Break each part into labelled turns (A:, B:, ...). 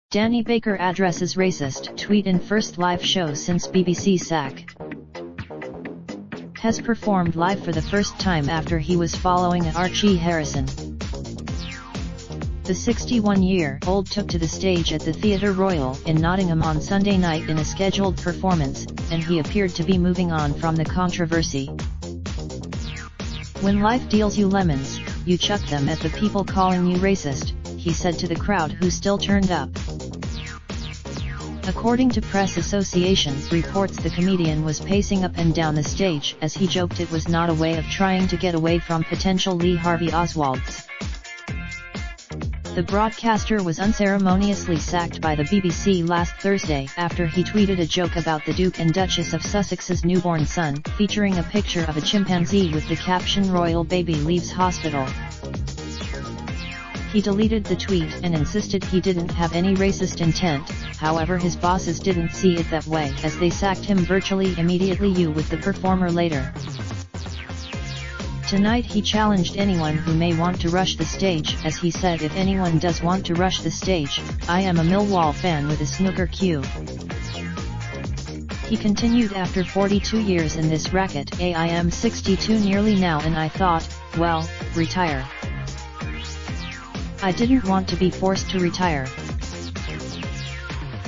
A: Danny Baker addresses racist tweet in first live show since BBC sack. Has performed live for the first time after he was following Archie Harrison. The 61-year-old took to the stage at the Theatre Royal in Nottingham on Sunday night in a scheduled performance, and he appeared to be moving on from the controversy. "When life deals you lemons, you chuck them at the people calling you racist," he said to the crowd who still turned up. According to Press Association reports, the comedian was pacing up and down the stage as he joked it was not a way of trying to get away from potential Lee Harvey Oswalds. The broadcaster was unceremoniously sacked by the BBC last Thursday after he tweeted a joke about the Duke and Duchess of Sussex's newborn son, featuring a picture of a chimpanzee with the caption "Royal baby leaves hospital." He deleted the tweet and insisted he didn't have any racist intent. However, his bosses didn't see it that way, as they sacked him virtually immediately with the performer later. Tonight he challenged anyone who may want to rush the stage, as he said, "If anyone does want to rush the stage, I am a Millwall fan with a snooker cue." He continued, "After 42 years in this racket, I am 62 nearly now, and I thought, well, retire. I didn't want to be forced to retire."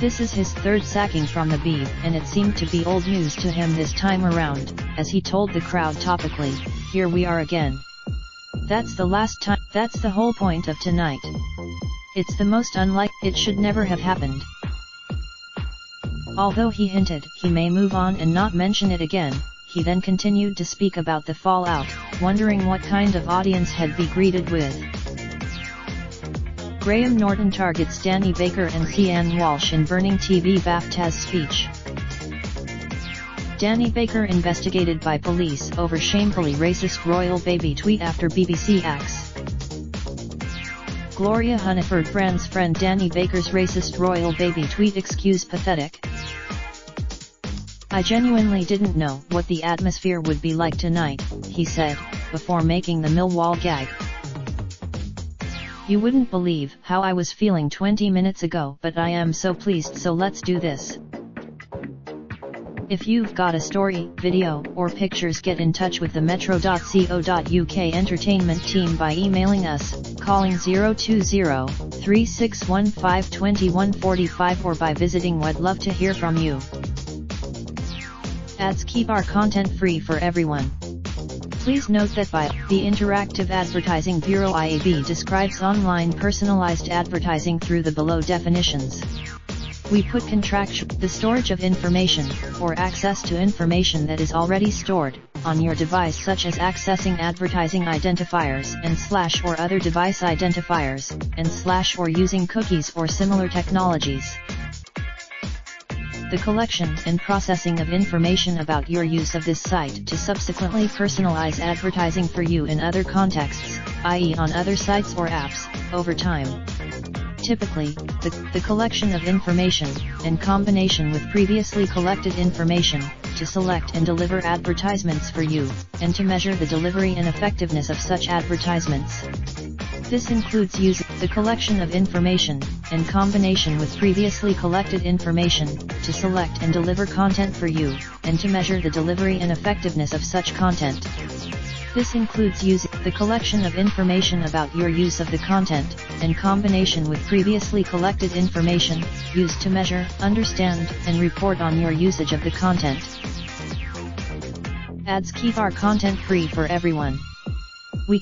A: This is his third sacking from the Beeb, and it seemed to be old news to him this time around, as he told the crowd topically, "Here we are again. That's the last time. That's the whole point of tonight. It's the most unlike. It should never have happened." Although he hinted he may move on and not mention it again, he then continued to speak about the fallout, wondering what kind of audience had be greeted with. Graham Norton targets Danny Baker and Cian Walsh in burning TV BAFTAs speech. Danny Baker investigated by police over shamefully racist royal baby tweet after BBC axe. Gloria Hunniford Brand's friend Danny Baker's racist royal baby tweet excuse pathetic. "I genuinely didn't know what the atmosphere would be like tonight," he said, before making the Millwall gag. "You wouldn't believe how I was feeling 20 minutes ago, but I am so pleased, so let's do this." If you've got a story, video, or pictures, get in touch with the metro.co.uk entertainment team by emailing us, calling 020-3615-2145, or by visiting We'd Love to Hear From You. Ads keep our content free for everyone. Please note that the Interactive Advertising Bureau IAB describes online personalized advertising through the below definitions. We put the storage of information, or access to information that is already stored, on your device, such as accessing advertising identifiers and / or other device identifiers, and / or using cookies or similar technologies. The collection and processing of information about your use of this site to subsequently personalize advertising for you in other contexts, i.e. on other sites or apps, over time. Typically, the collection of information, in combination with previously collected information, to select and deliver advertisements for you, and to measure the delivery and effectiveness of such advertisements. This includes using the collection of information, in combination with previously collected information, to select and deliver content for you, and to measure the delivery and effectiveness of such content. This includes using the collection of information about your use of the content, in combination with previously collected information, used to measure, understand, and report on your usage of the content. Ads keep our content free for everyone. We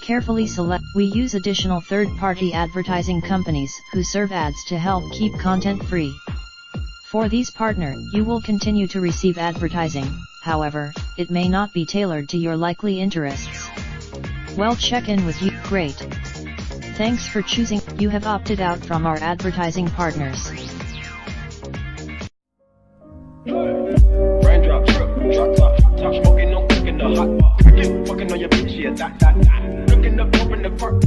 A: use additional third-party advertising companies who serve ads to help keep content free. For these partners, you will continue to receive advertising, however, it may not be tailored to your likely interests. Well, check in with you. Great. Thanks for choosing. You have opted out from our advertising partners.
B: Raindrop, drop top smoking, no cooking the hot pot. Fucking on your bitch, yeah, that. Looking up, open the park.